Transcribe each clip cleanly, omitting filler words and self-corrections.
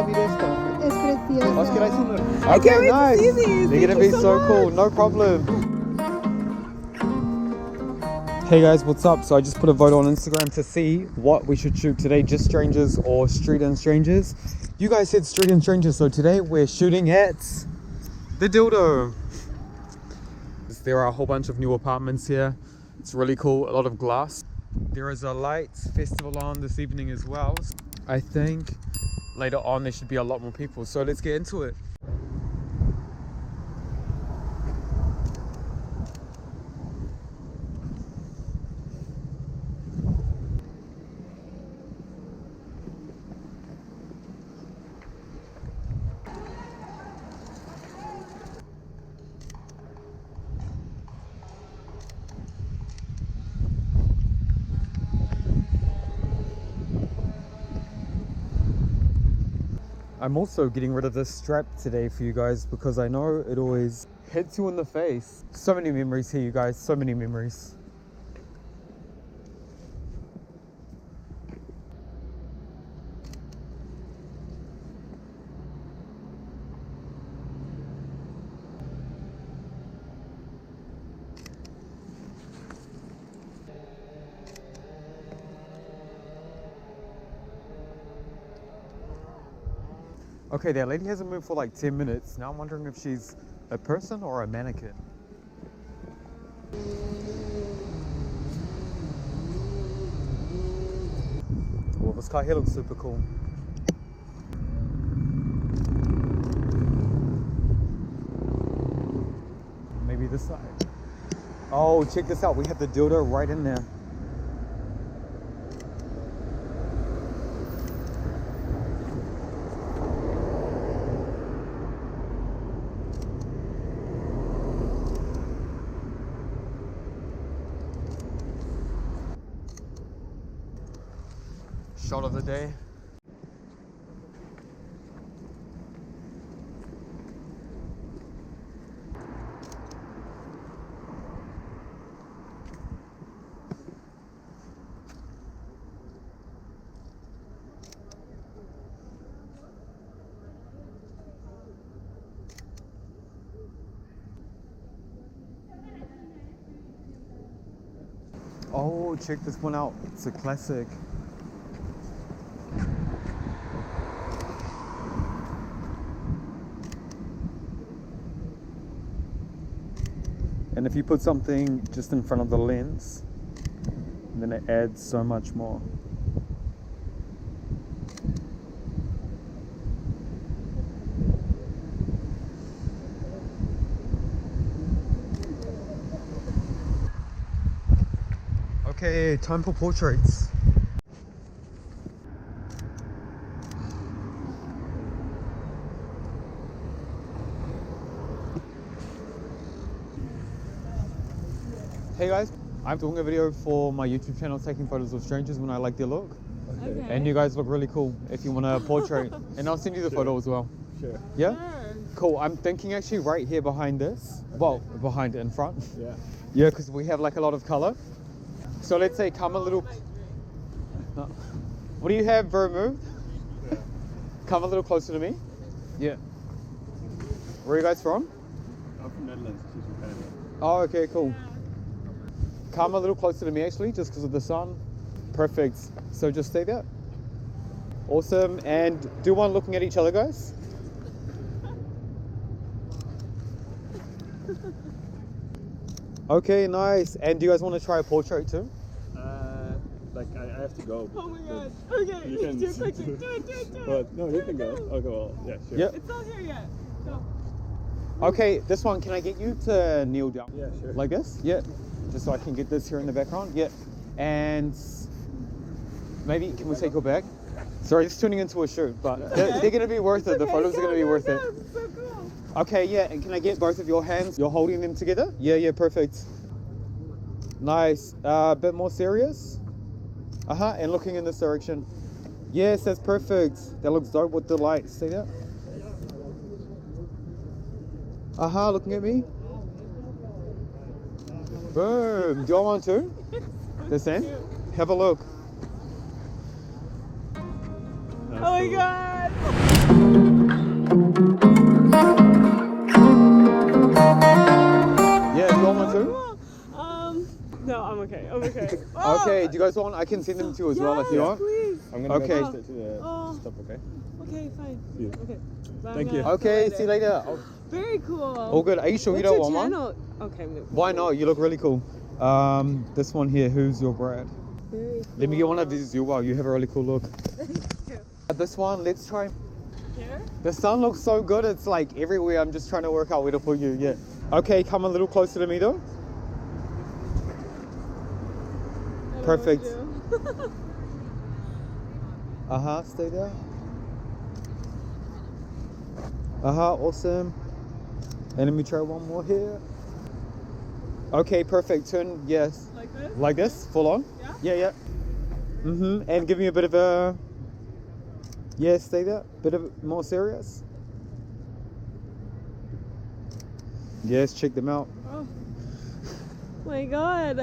vida esta? Es preciosa. Oh, ¿quieres uno? I Okay, can't wait to nice. see these. They're Thank gonna be you so much. cool. No problem. Hey guys, what's up? So I just put a vote on Instagram to see what we should shoot today, just strangers or street and strangers. You guys said street and strangers, so today we're shooting at the dildo. There are a whole bunch of new apartments here. It's really cool, a lot of glass. There is a lights festival on this evening as well. I think later on there should be a lot more people, so let's get into it. I'm also getting rid of this strap today for you guys because I know it always hits you in the face. So many memories here, you guys, so many memories. Okay, that lady hasn't moved for like 10 minutes. Now I'm wondering if she's a person or a mannequin. Well, this car here looks super cool. Maybe this side. Oh, check this out. We have the dildo right in there. Shot of the day. Oh, check this one out. It's a classic. And if you put something just in front of the lens, then it adds so much more. Okay, time for portraits. Hey guys, I'm doing a video for my YouTube channel taking photos of strangers when I like their look. Okay. And you guys look really cool if you want a portrait. And I'll send you the photo as well. Sure. Yeah? Sure. Cool. I'm thinking actually right here behind this. Okay. Well, behind it in front. Yeah. Yeah, because we have like a lot of color. So let's say come a little... No. What do you have, vermouth? Yeah. Come a little closer to me. Yeah. Where are you guys from? I'm from Netherlands. She's from Canada. Oh, okay, cool. Come a little closer to me actually, just because of the sun. Perfect. So just stay there. Awesome. And do one looking at each other, guys. Okay, nice. And do you guys want to try a portrait too? I have to go. Oh my god. Okay. You can do it quickly. Do it. But no, you can go. Okay, well, yeah, sure. Yep. It's not here yet. Go. Okay, this one, can I get you to kneel down? Yeah, sure. Like this? Yeah. Just so I can get this here in the background. Yeah. And maybe, can we take your bag? Sorry, it's turning into a shoot, but they're going to be worth it. The photos are going to be worth it. It's so cool. Okay, yeah, and can I get both of your hands? You're holding them together? Yeah, perfect. Nice. A bit more serious. And looking in this direction. Yes, that's perfect. That looks dope with the light. See that? Looking at me. Boom. Do you want one too? The same? Have a look. Oh my god. Yeah, do you want one too? No, I'm okay. I'm okay. Oh! Okay, do you guys want? I can send them to you as well if you want. Please. I'm gonna Okay. go straight to the Oh. stop, okay? Okay, fine. See you. Okay. Bye, Thank I'm you. gonna Okay, have to see you write it. later. Oh, Very cool. all good. Are you sure you What's don't your want one? channel? Okay. Why not? You look really cool. This one here, Who's Your Brad? Very cool. Let me get one of these as well. You have a really cool look. Here. This one, let's try. Here? The sun looks so good. It's like everywhere. I'm just trying to work out where to put you. Yeah. Okay, come a little closer to me though. I don't know what to Perfect. do. Stay there. Awesome. And let me try one more here. Okay, perfect. Turn, yes. Like this? Like this, full on? Yeah? Yeah. And give me a bit of a, yeah, stay there. Bit of more serious. Yes, check them out. Oh my god.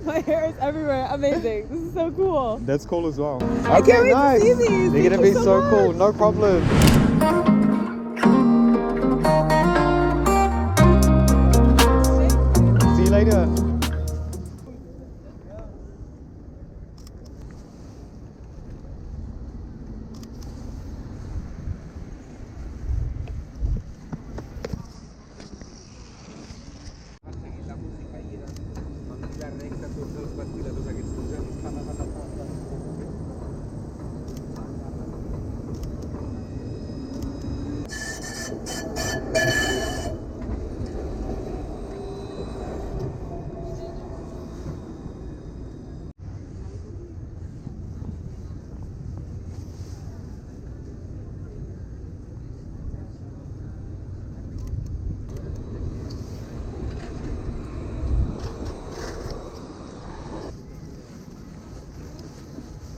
My hair is everywhere. Amazing. This is so cool. That's cool as well. I can't wait to see these. They're Thank gonna you be so so much. cool. No problem. See you later. La música gira, la recta, tots els ventiladors aquests pujant.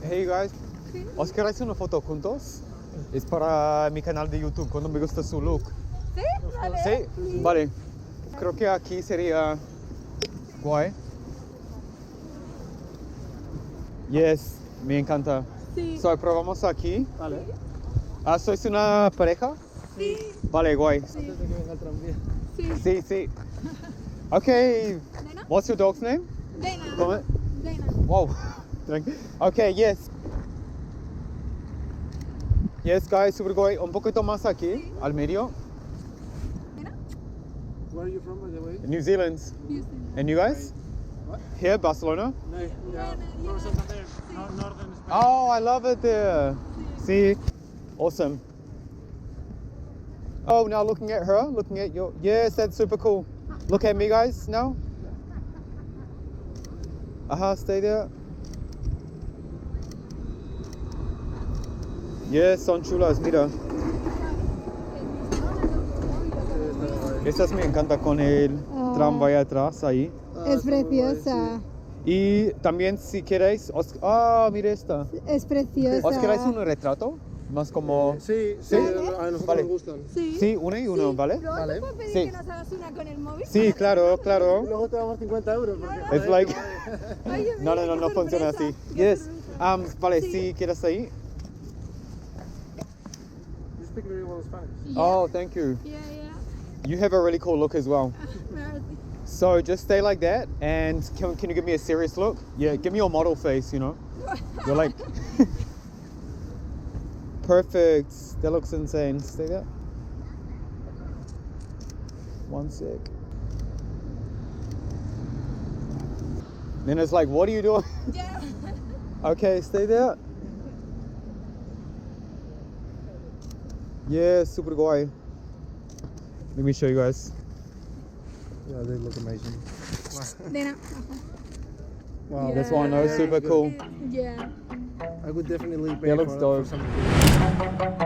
Hey you guys, ¿os queréis una foto juntos? Es para mi canal de YouTube, cuando me gusta su look. ¿Sí? Vale. Sí, vale. Creo que aquí sería guay. Yes, me encanta. Sí. So, probamos aquí. Vale. ¿Sois una pareja? Sí. Vale, guay. Antes de que venga el tranvía. Sí. Sí. Okay, Dana? what's your dog's name? Dana. Come. Dana. Wow. Okay, yes. Yes, guys, super guay. Un poquito más aquí, al medio. Dana? Where are you from, by the way? New Zealand. Houston. And you guys? What? Here, Barcelona? No, yeah. From Santander, northern Spain. Oh, I love it there. See? Awesome. Oh, now looking at her, looking at your... Yes, that's super cool. Look at me, guys, now. Stay there. Yes, son chulas, mira. Estas me encanta con el tramvay atrás ahí. Es preciosa. Y también si queréis... mira esta. Es preciosa. ¿Os queréis un retrato? Más como... Sí, ¿Sí? a nosotros Vale. nos gustan. Sí. Sí, uno y uno, ¿vale? ¿Luego Vale. te puedo pedir Sí. que nos hagas una con el móvil? Sí, claro, claro. Luego te damos 50 euros. Porque, It's like... Oye, No, mira, no, no qué funciona sorpresa, así. qué Yes. sorpresa. Vale, Sí. si quieres ahí. You speak very well Spanish. Yeah. Oh, thank you. Yeah, yeah. You have a really cool look as well. Merci. So just stay like that, and can you give me a serious look? Yeah, give me your model face, you know. You're like... Perfect. That looks insane. Stay there. One sec. Then it's like, what are you doing? Yeah. Okay, stay there. Yeah, super guay. Let me show you guys. Yeah, they look amazing. Dana. Wow. This one, no, Very super good. cool. Yeah. I would definitely pay Yeah, looks for dope. something.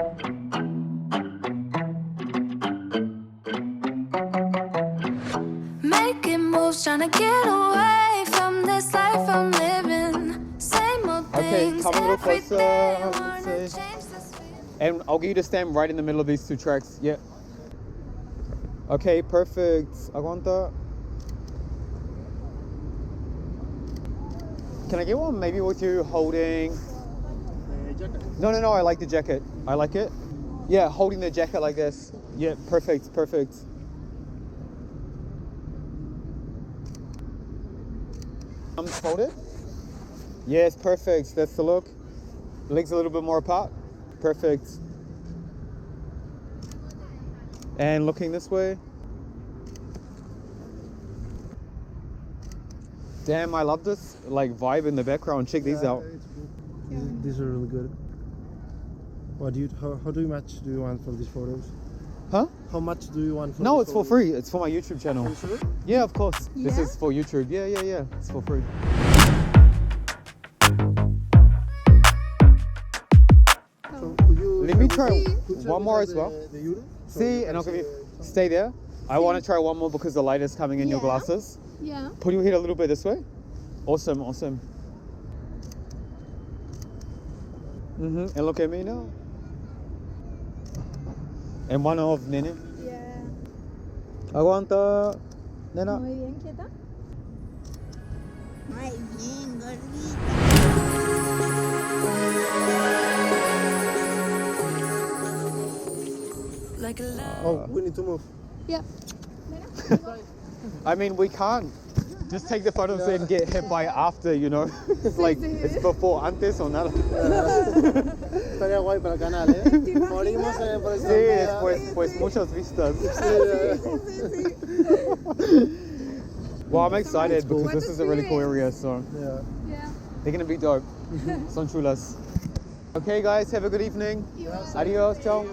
Making moves, trying to get away from this life I'm living. Same old Okay, things come a little every closer, day. let's Wanna see. change this feeling. And I'll get you to stand right in the middle of these two tracks. Yeah. Okay, perfect. Aguanta. Can I get one maybe with you holding... Jacket. No, I like the jacket. I like it. Yeah, holding the jacket like this. Yeah, perfect, perfect. Arms folded. Yes, perfect. That's the look. Legs a little bit more apart. Perfect. And looking this way. Damn, I love this like vibe in the background. Check these out. It's good. These are really good. What do you? How do you much do you want for these photos? Huh? How much do you want for? No, these it's for photos? free. It's for my YouTube channel. Are you sure? Yeah, of course. This Yeah? is for YouTube. Yeah. It's for free. So could you Let me share try with- could you share one with more us as well. The euro? So See, you and I'll can give you. see, Stay there. I want to try one more because the light is coming in your Yeah. glasses. Yeah. Put your head a little bit this way. Awesome, awesome. And look at me now. And one of Nene. Yeah. Aguanta. Nena. Muy bien, quieta. Muy bien, gordita. Like a love. Oh, we need to move. Yeah. I mean, we can't just take the photos and get hit by after, you know. It's like, it's before, antes o nada. Estaría guay para el canal, ¿eh? Morimos por esta Sí, vida. pues muchas vistas. Sí, Well, I'm excited because this is a really cool area, so yeah. Yeah. they're gonna be dope. Son chulas. Okay, guys, have a good evening. Adios, ciao.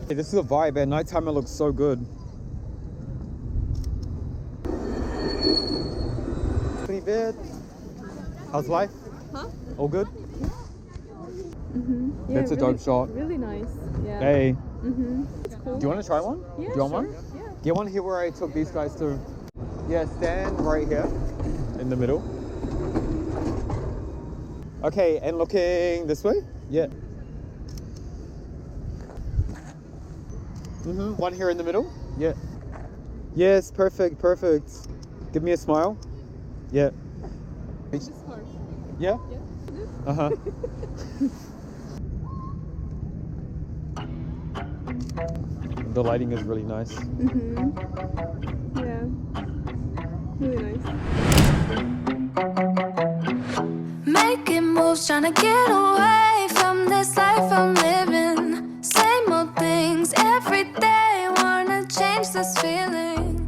Hey, this is a vibe. At nighttime, it looks so good. Pretty bad. How's life? Huh? All good? Yeah, That's a dope shot. Really nice. Yeah. Hey, It's cool. do you want to try one? Yeah, Do you want sure. one? Yeah. Get one here where I took these guys to. Yeah, stand right here in the middle. Okay, and looking this way? Yeah. One here in the middle? Yeah. Yes, perfect, perfect. Give me a smile. Yeah. This part. Yeah? Yeah. Uh-huh. The lighting is really nice. Yeah. Really nice. Making moves, trying to get away from this life I'm living. Same old things every day, wanna change this feeling.